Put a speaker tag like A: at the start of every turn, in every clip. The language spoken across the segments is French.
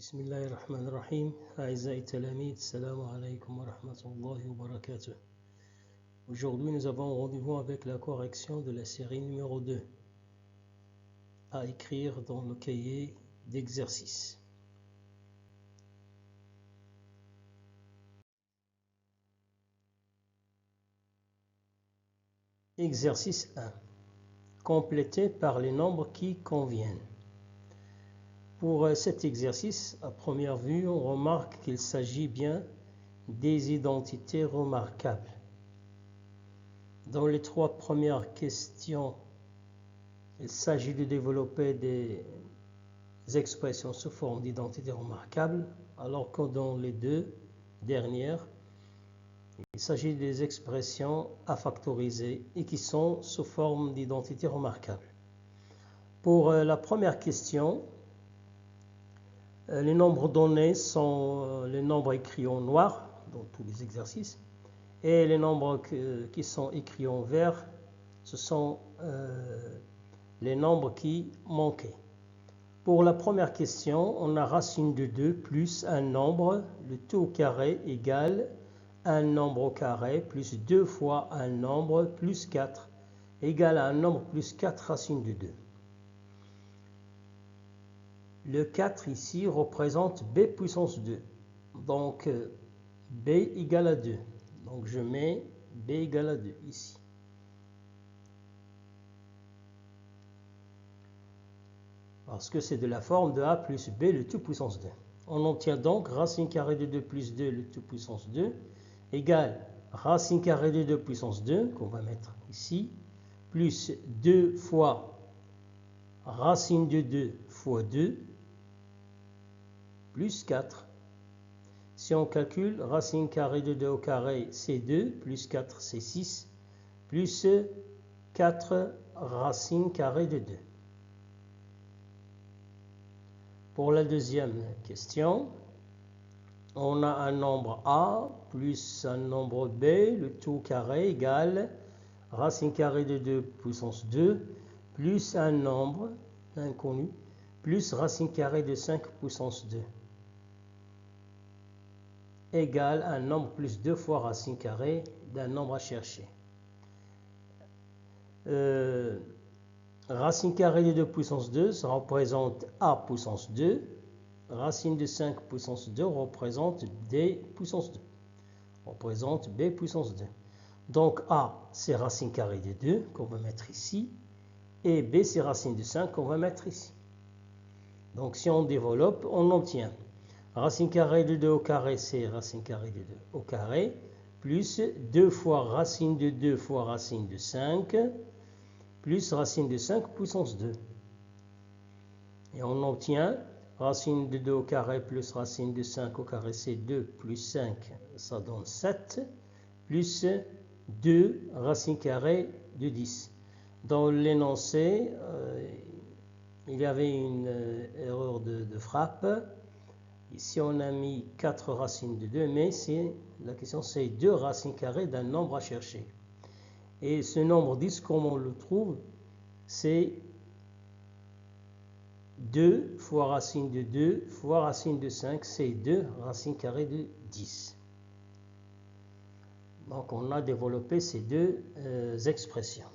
A: بسم الله الرحمن الرحيم. أعزائي التلاميذ, السلام عليكم ورحمة الله وبركاته. Aujourd'hui, nous avons rendez-vous avec la correction de la série numéro 2 à écrire dans le cahier d'exercice. Exercice 1. Complété par les nombres qui conviennent. Pour cet exercice, à première vue, on remarque qu'il s'agit bien des identités remarquables. Dans les trois premières questions, il s'agit de développer des expressions sous forme d'identités remarquables, alors que dans les deux dernières, il s'agit des expressions à factoriser et qui sont sous forme d'identités remarquables. Pour la première question, les nombres donnés sont les nombres écrits en noir dans tous les exercices et les nombres qui sont écrits en vert, ce sont les nombres qui manquaient. Pour la première question, on a racine de 2 plus un nombre, le tout au carré égale un nombre au carré plus 2 fois un nombre plus 4 égale à un nombre plus 4 racine de 2. Le 4 ici représente b puissance 2. Donc b égale à 2. Donc je mets b égale à 2 ici. Parce que c'est de la forme de a plus b le tout puissance 2. On obtient donc racine carrée de 2 plus 2 le tout puissance 2 égale racine carrée de 2 puissance 2, qu'on va mettre ici, plus 2 fois racine de 2 fois 2, plus 4. Si on calcule, racine carrée de 2 au carré, c'est 2, plus 4, c'est 6, plus 4 racine carrée de 2. Pour la deuxième question, on a un nombre a plus un nombre b, le tout au carré égale racine carrée de 2 puissance 2, plus un nombre inconnu, plus racine carrée de 5 puissance 2, égale un nombre plus 2 fois racine carrée d'un nombre à chercher. Racine carrée de 2 puissance 2, ça représente a puissance 2. Racine de 5 puissance 2 représente d puissance 2. Représente b puissance 2. Donc a, c'est racine carrée de 2 qu'on va mettre ici. Et b, c'est racine de 5 qu'on va mettre ici. Donc si on développe, on obtient racine carrée de 2 au carré, c'est racine carrée de 2 au carré, plus 2 fois racine de 2 fois racine de 5, plus racine de 5 puissance 2. Et on obtient racine de 2 au carré plus racine de 5 au carré, c'est 2 plus 5, ça donne 7, plus 2 racine carrée de 10. Dans l'énoncé, il y avait une erreur de frappe. Ici, on a mis 4 racines de 2, mais la question, c'est 2 racines carrées d'un nombre à chercher. Et ce nombre 10, comment on le trouve? C'est 2 fois racine de 2 fois racine de 5, c'est 2 racines carrées de 10. Donc, on a développé ces deux expressions.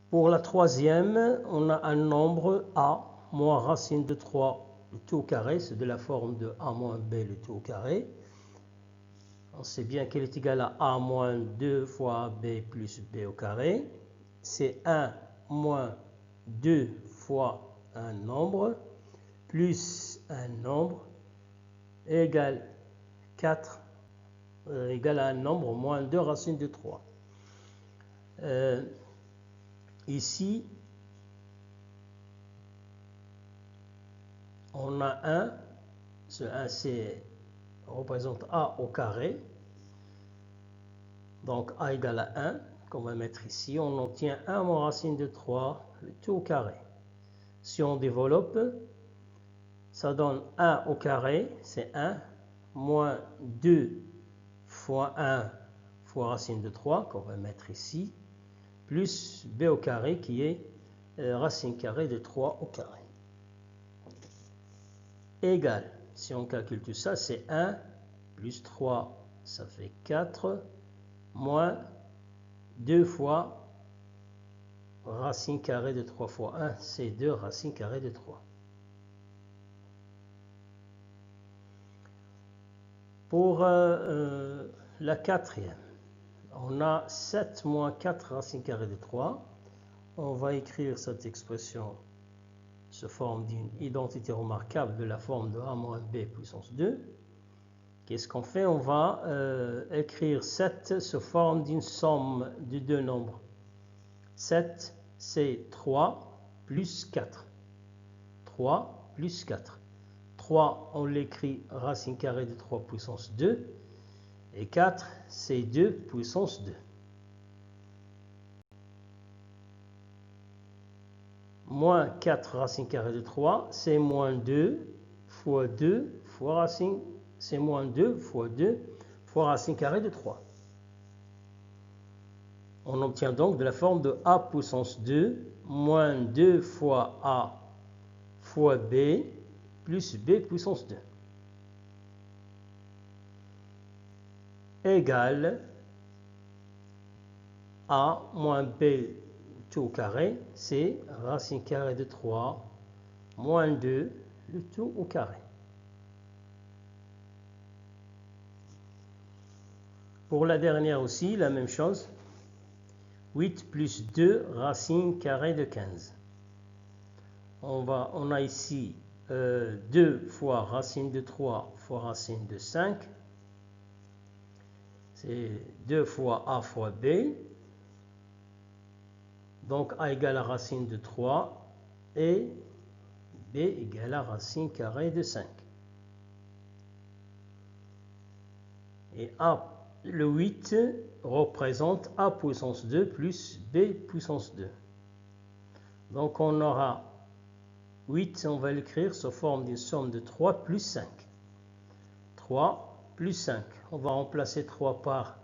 A: Pour la troisième, on a un nombre a moins racine de 3 le tout au carré, c'est de la forme de a moins b le tout au carré. On sait bien qu'elle est égale à a moins 2 fois b plus b au carré. C'est 1 moins 2 fois un nombre plus un nombre égale 4 égale à un nombre moins 2 racine de 3. Ici, on a 1, ce 1 représente a au carré, donc a égale à 1, qu'on va mettre ici, on obtient 1 moins racine de 3, le tout au carré. Si on développe, ça donne 1 au carré, c'est 1, moins 2 fois 1 fois racine de 3, qu'on va mettre ici, plus b au carré qui est racine carrée de 3 au carré. égale, si on calcule tout ça, c'est 1 plus 3, ça fait 4, moins 2 fois racine carrée de 3 fois 1, c'est 2 racine carrée de 3. Pour la quatrième, on a 7 moins 4 racine carrée de 3. On va écrire cette expression sous forme d'une identité remarquable de la forme de a moins b puissance 2. Qu'est-ce qu'on fait? On va écrire 7 sous forme d'une somme de deux nombres. 7, c'est 3 plus 4. 3 plus 4. 3, on l'écrit racine carrée de 3 puissance 2. Et 4, c'est 2 puissance 2. Moins 4 racine carrée de 3, c'est moins 2 fois 2 fois racine, c'est moins 2 fois 2 fois racine carrée de 3. On obtient donc de la forme de a puissance 2 moins 2 fois a fois b plus b puissance 2 égale a moins b tout au carré, c'est racine carrée de 3 moins 2 le tout au carré. Pour la dernière aussi, la même chose. 8 plus 2 racine carrée de 15. On a ici 2 fois racine de 3 fois racine de 5. C'est 2 fois a fois b. Donc a égale à racine de 3 et b égale à racine carrée de 5. Et le 8 représente a puissance 2 plus b puissance 2. Donc on aura 8, on va l'écrire sous forme d'une somme de 3 plus 5. 3 plus 5. On va remplacer 3 par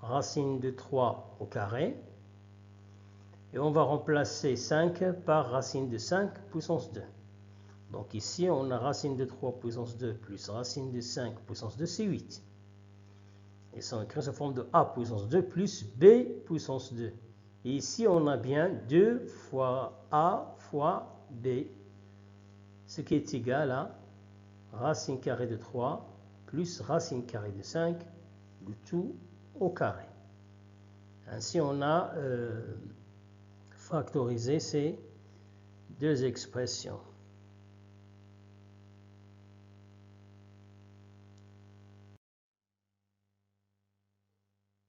A: racine de 3 au carré. Et on va remplacer 5 par racine de 5 puissance 2. Donc ici, on a racine de 3 puissance 2 plus racine de 5 puissance 2, c'est 8. Et ça, on écrit sous forme de a puissance 2 plus b puissance 2. Et ici, on a bien 2 fois a fois b, ce qui est égal à racine carrée de 3 plus racine carrée de 5, le tout au carré. Ainsi, on a factorisé ces deux expressions.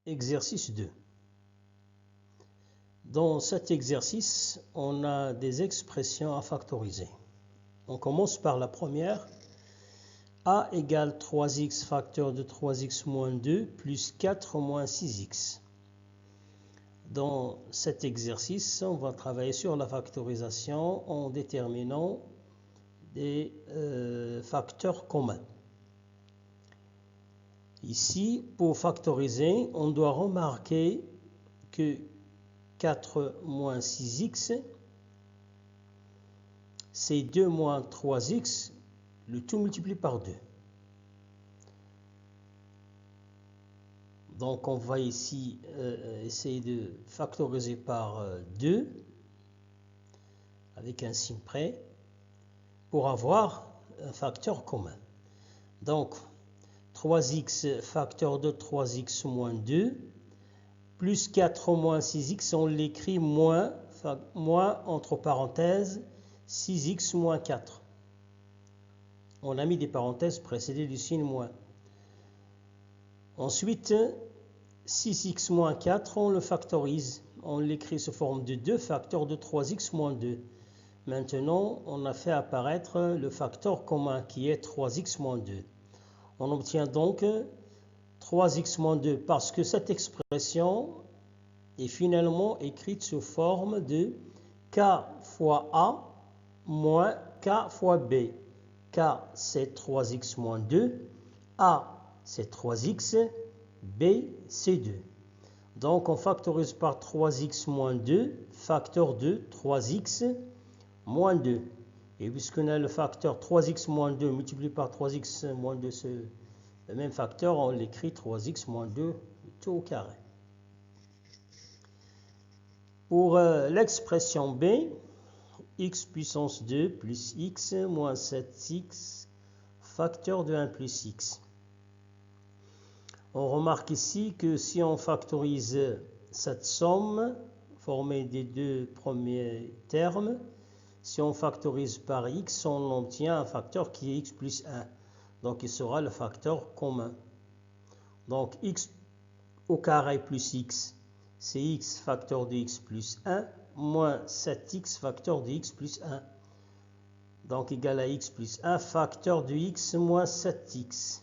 A: Exercice 2. Dans cet exercice, on a des expressions à factoriser. On commence par la première. A égale 3x facteur de 3x moins 2 plus 4 moins 6x. Dans cet exercice, on va travailler sur la factorisation en déterminant des facteurs communs. Ici, pour factoriser, on doit remarquer que 4 moins 6x, c'est 2 moins 3x, le tout multiplié par 2. Donc, on va ici essayer de factoriser par 2, avec un signe près, pour avoir un facteur commun. Donc, 3x facteur de 3x moins 2, plus 4 moins 6x, on l'écrit moins entre parenthèses 6x moins 4. On a mis des parenthèses précédées du signe moins. Ensuite, 6x moins 4, on le factorise. On l'écrit sous forme de 2 facteur de 3x moins 2. Maintenant, on a fait apparaître le facteur commun qui est 3x moins 2. On obtient donc 3x moins 2 parce que cette expression est finalement écrite sous forme de k fois a moins k fois b. K, c'est 3x moins 2. A, c'est 3x. B, c'est 2. Donc, on factorise par 3x moins 2, facteur de 3x moins 2. Et puisqu'on a le facteur 3x moins 2 multiplié par 3x moins 2, le même facteur, on l'écrit 3x moins 2 tout au carré. Pour l'expression b, x puissance 2 plus x moins 7x facteur de 1 plus x. On remarque ici que si on factorise cette somme formée des deux premiers termes, si on factorise par x, on obtient un facteur qui est x plus 1. Donc il sera le facteur commun. Donc x au carré plus x, c'est x facteur de x plus 1 moins 7x facteur de x plus 1. Donc égal à x plus 1 facteur de x moins 7x.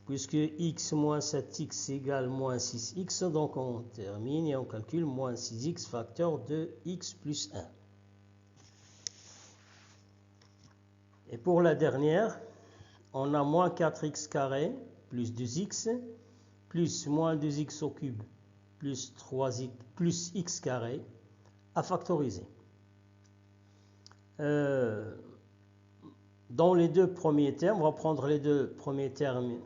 A: Puisque x moins 7x égale moins 6x, donc on termine et on calcule moins 6x facteur de x plus 1. Et pour la dernière, on a moins 4x carré plus 2x plus moins 2x au cube plus 3x plus x carré à factoriser. Dans les deux premiers termes, on va prendre les deux premiers termes,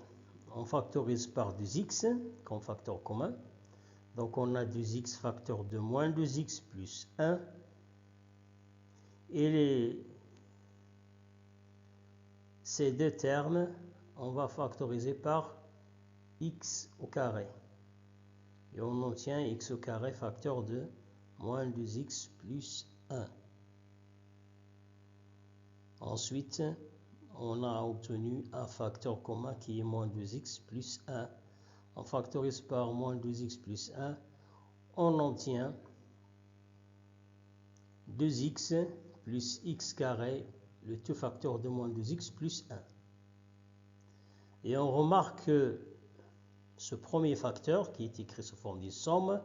A: on factorise par 2x comme facteur commun. Donc on a 2x facteur de moins 2x plus 1. Et ces deux termes, on va factoriser par x au carré. Et on obtient x au carré facteur de moins 2x plus 1. Ensuite, on a obtenu un facteur commun qui est moins 2x plus 1. On factorise par moins 2x plus 1. On obtient 2x plus x carré, le tout facteur de moins 2x plus 1. Et on remarque que ce premier facteur, qui est écrit sous forme de somme,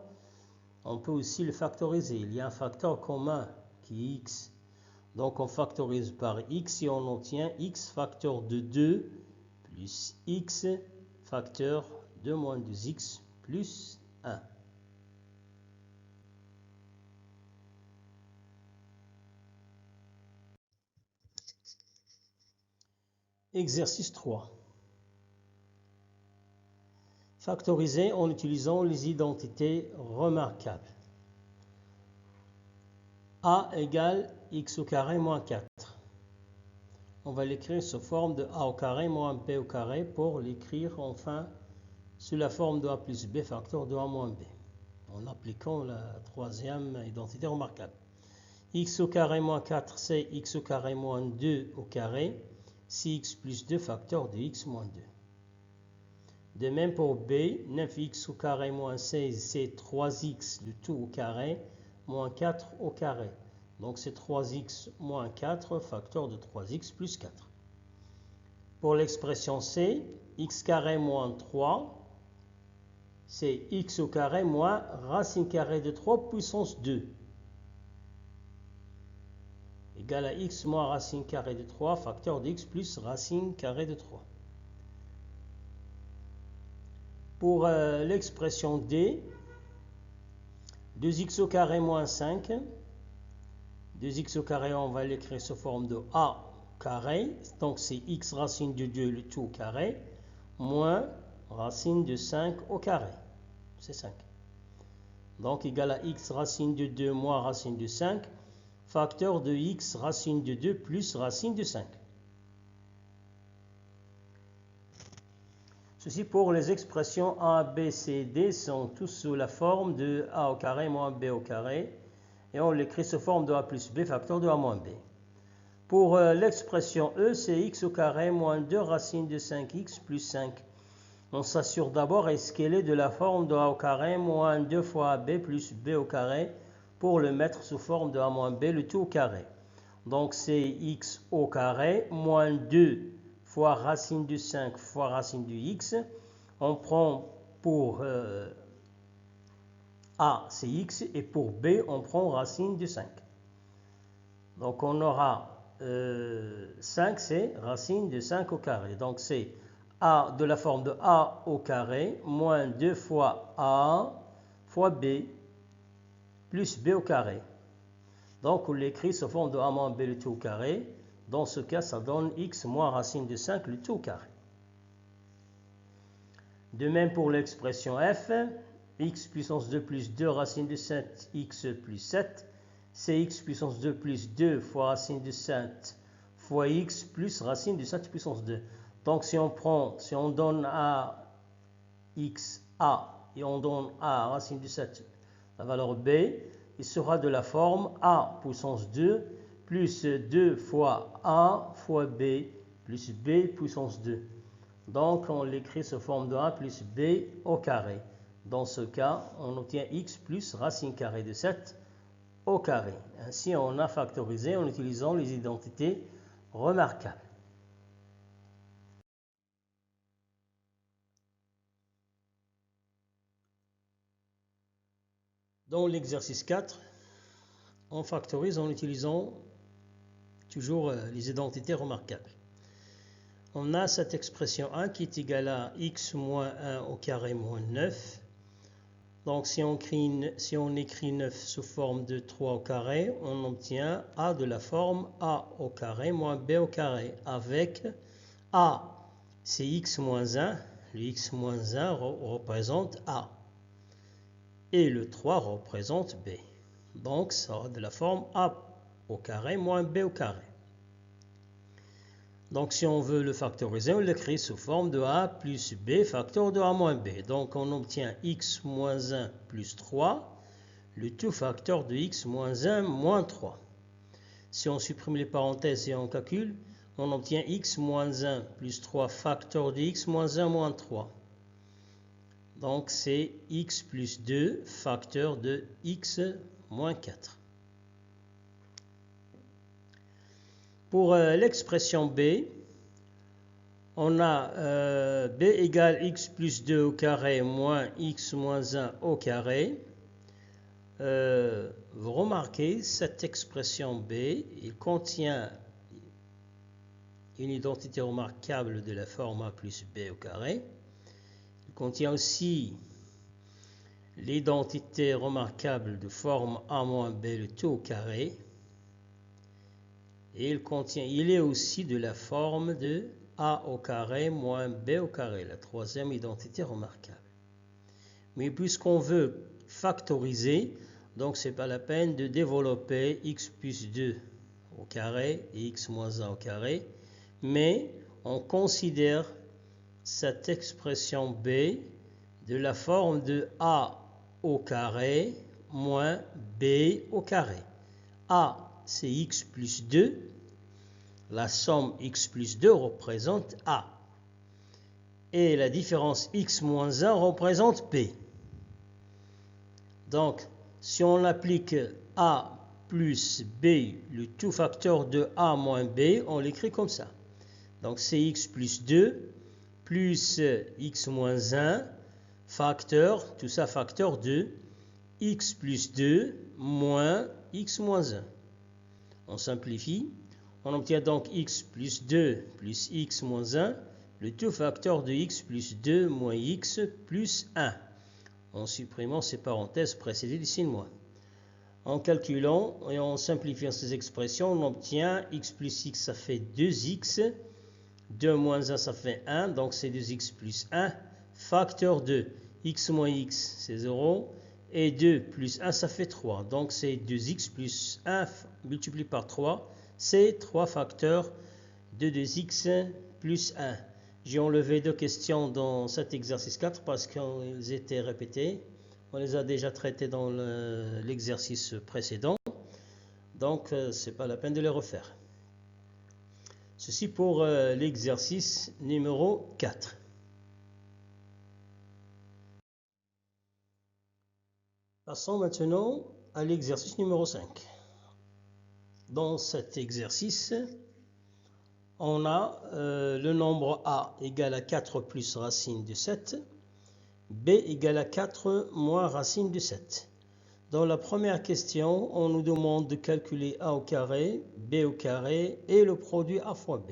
A: on peut aussi le factoriser. Il y a un facteur commun qui est x. Donc on factorise par x et on obtient x facteur de 2 plus x facteur de moins 2x plus 1. Exercice 3. Factoriser en utilisant les identités remarquables. A égale x au carré moins 4. On va l'écrire sous forme de a au carré moins b au carré pour l'écrire enfin sous la forme de a plus b facteur de a moins b, en appliquant la troisième identité remarquable. X au carré moins 4, c'est x au carré moins 2 au carré, c'est x plus 2 facteur de x moins 2. De même pour b, 9x au carré moins 16, c'est 3x le tout au carré, moins 4 au carré. Donc c'est 3x moins 4, facteur de 3x plus 4. Pour l'expression c, x carré moins 3, c'est x au carré moins racine carrée de 3 puissance 2. Égal à x moins racine carrée de 3, facteur de x plus racine carrée de 3. Pour l'expression d, 2x au carré moins 5, 2x au carré, on va l'écrire sous forme de a carré, donc c'est x racine de 2 le tout au carré, moins racine de 5 au carré, c'est 5. Donc égal à x racine de 2 moins racine de 5, facteur de x racine de 2 plus racine de 5. Ceci pour les expressions a, b, c, d sont tous sous la forme de a au carré moins b au carré. Et on l'écrit sous forme de a plus b facteur de a moins b. Pour l'expression e, c'est x au carré moins 2 racine de 5x plus 5. On s'assure d'abord est-ce qu'elle est de la forme de a au carré moins 2 fois ab plus b au carré pour le mettre sous forme de a moins b le tout au carré. Donc c'est x au carré moins 2 fois racine de 5 fois racine de x. On prend pour a, c'est x, et pour b, on prend racine de 5. Donc on aura 5, c'est racine de 5 au carré. Donc c'est a de la forme de a au carré moins 2 fois a fois b plus b au carré. Donc on l'écrit sous forme de a moins b le tout au carré. Dans ce cas, ça donne x moins racine de 5 le tout au carré. De même pour l'expression f, x puissance 2 plus 2 racine de 7, x plus 7, c'est x puissance 2 plus 2 fois racine de 7 fois x plus racine de 7 puissance 2. Donc si on donne à x a et on donne a racine de 7 la valeur b, il sera de la forme a puissance 2 plus 2 fois a fois b plus b puissance 2. Donc on l'écrit sous forme de a plus b au carré. Dans ce cas, on obtient x plus racine carrée de 7 au carré. Ainsi, on a factorisé en utilisant les identités remarquables. Dans l'exercice 4, on factorise en utilisant toujours les identités remarquables. On a cette expression 1 qui est égale à x moins 1 au carré moins 9. Donc si on écrit 9 sous forme de 3 au carré, on obtient a de la forme a au carré moins b au carré, avec a, c'est x moins 1, le x moins 1 représente a, et le 3 représente b. Donc ça aura de la forme a au carré moins b au carré. Donc si on veut le factoriser, on l'écrit sous forme de a plus b facteur de a moins b. Donc on obtient x moins 1 plus 3, le tout facteur de x moins 1 moins 3. Si on supprime les parenthèses et on calcule, on obtient x moins 1 plus 3 facteur de x moins 1 moins 3. Donc c'est x plus 2 facteur de x moins 4. Pour l'expression b, on a b égale x plus 2 au carré moins x moins 1 au carré. Vous remarquez, cette expression b, il contient une identité remarquable de la forme a plus b au carré. Il contient aussi l'identité remarquable de forme a moins b le tout au carré. Et il est aussi de la forme de a au carré moins b au carré, la troisième identité remarquable. Mais puisqu'on veut factoriser, donc ce n'est pas la peine de développer x plus 2 au carré et x moins 1 au carré, mais on considère cette expression b de la forme de a au carré moins b au carré. A, c'est x plus 2. La somme x plus 2 représente a. Et la différence x moins 1 représente b. Donc, si on applique a plus b, le tout facteur de a moins b, on l'écrit comme ça. Donc, c'est x plus 2 plus x moins 1 facteur, tout ça facteur de x plus 2 moins x moins 1. On simplifie. On obtient donc x plus 2 plus x moins 1, le tout facteur de x plus 2 moins x plus 1. En supprimant ces parenthèses précédées du signe moins. En calculant et en simplifiant ces expressions, on obtient x plus x, ça fait 2x. 2 moins 1, ça fait 1. Donc c'est 2x plus 1. Facteur de x moins x, c'est 0. Et 2 plus 1, ça fait 3. Donc c'est 2x plus 1 multiplié par 3. C'est 3 facteurs de 2x plus 1. J'ai enlevé 2 questions dans cet exercice 4 parce qu'elles étaient répétées. On les a déjà traitées dans l'exercice précédent. Donc, ce n'est pas la peine de les refaire. Ceci pour l'exercice numéro 4. Passons maintenant à l'exercice numéro 5. Dans cet exercice, on a le nombre a égale à 4 plus racine de 7, b égale à 4 moins racine de 7. Dans la première question, on nous demande de calculer a au carré, b au carré et le produit a fois b.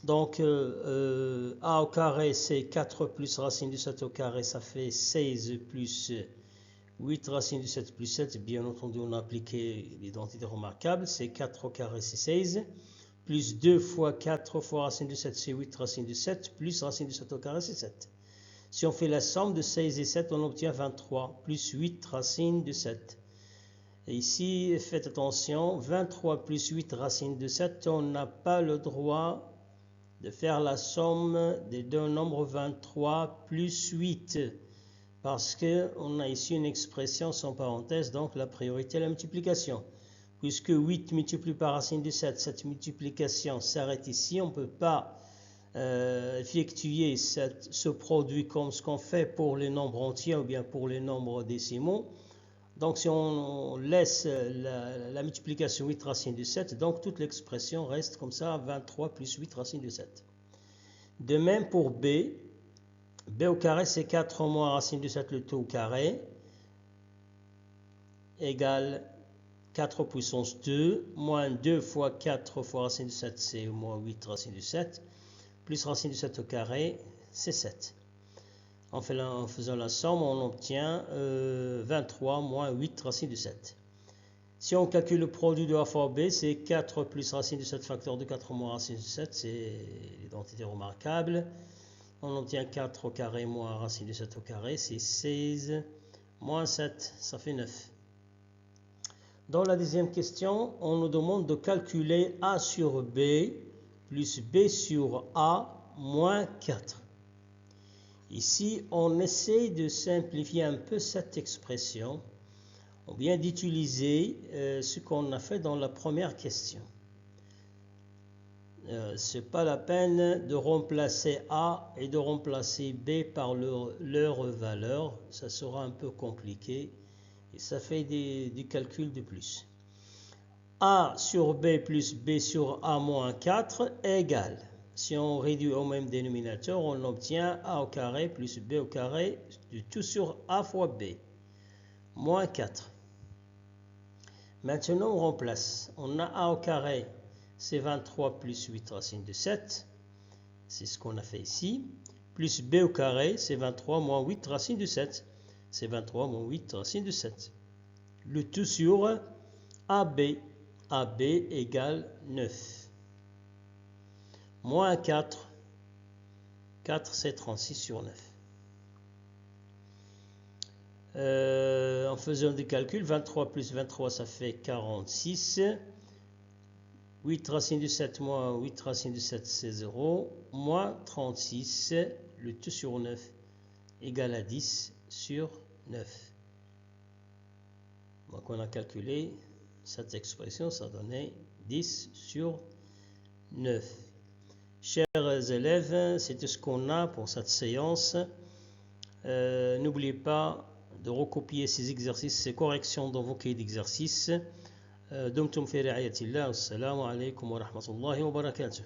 A: Donc a au carré c'est 4 plus racine de 7 au carré, ça fait 16 plus 8 racine de 7 plus 7, bien entendu, on a appliqué l'identité remarquable, c'est 4 au carré, c'est 16. Plus 2 fois 4 fois racine de 7, c'est 8 racine de 7, plus racine de 7 au carré, c'est 7. Si on fait la somme de 16 et 7, on obtient 23, plus 8 racine de 7. Et ici, faites attention, 23 plus 8 racine de 7, on n'a pas le droit de faire la somme des deux nombres 23 plus 8. Parce qu'on a ici une expression sans parenthèse, donc la priorité est la multiplication. Puisque 8 multiplié par racine de 7, cette multiplication s'arrête ici, on ne peut pas effectuer ce produit comme ce qu'on fait pour les nombres entiers ou bien pour les nombres décimaux. Donc si on laisse la multiplication 8 racine de 7, donc toute l'expression reste comme ça, 23 plus 8 racine de 7. De même pour B. B au carré, c'est 4 moins racine de 7, le tout au carré, égale 4 puissance 2, moins 2 fois 4 fois racine de 7, c'est moins 8 racine de 7, plus racine de 7 au carré, c'est 7. En faisant la somme, on obtient 23 moins 8 racine de 7. Si on calcule le produit de A fois B, c'est 4 plus racine de 7 facteur de 4 moins racine de 7, c'est l'identité remarquable. On obtient 4 au carré moins racine de 7 au carré, c'est 16 moins 7, ça fait 9. Dans la deuxième question, on nous demande de calculer A sur B plus B sur A moins 4. Ici, on essaie de simplifier un peu cette expression. On vient d'utiliser ce qu'on a fait dans la première question. Ce n'est pas la peine de remplacer A et de remplacer B par leur valeur. Ça sera un peu compliqué et ça fait des calculs de plus. A sur B plus B sur A moins 4 égale. Si on réduit au même dénominateur, on obtient A au carré plus B au carré du tout sur A fois B. Moins 4. Maintenant, on remplace. On a A au carré, c'est 23 plus 8 racine de 7. C'est ce qu'on a fait ici. Plus B au carré, c'est 23 moins 8 racine de 7. C'est 23 moins 8 racine de 7. Le tout sur AB. AB égale 9. Moins 4. 4, c'est 36 sur 9. En faisant des calculs, 23 plus 23, ça fait 46. 8 racine de 7 moins 8 racine de 7, c'est 0. Moins 36, le tout sur 9, égale à 10 sur 9. Donc on a calculé cette expression, ça donnait 10 sur 9. Chers élèves, c'est tout ce qu'on a pour cette séance. N'oubliez pas de recopier ces exercices, ces corrections dans vos cahiers d'exercices. دمتم في رعاية الله والسلام عليكم ورحمة الله وبركاته.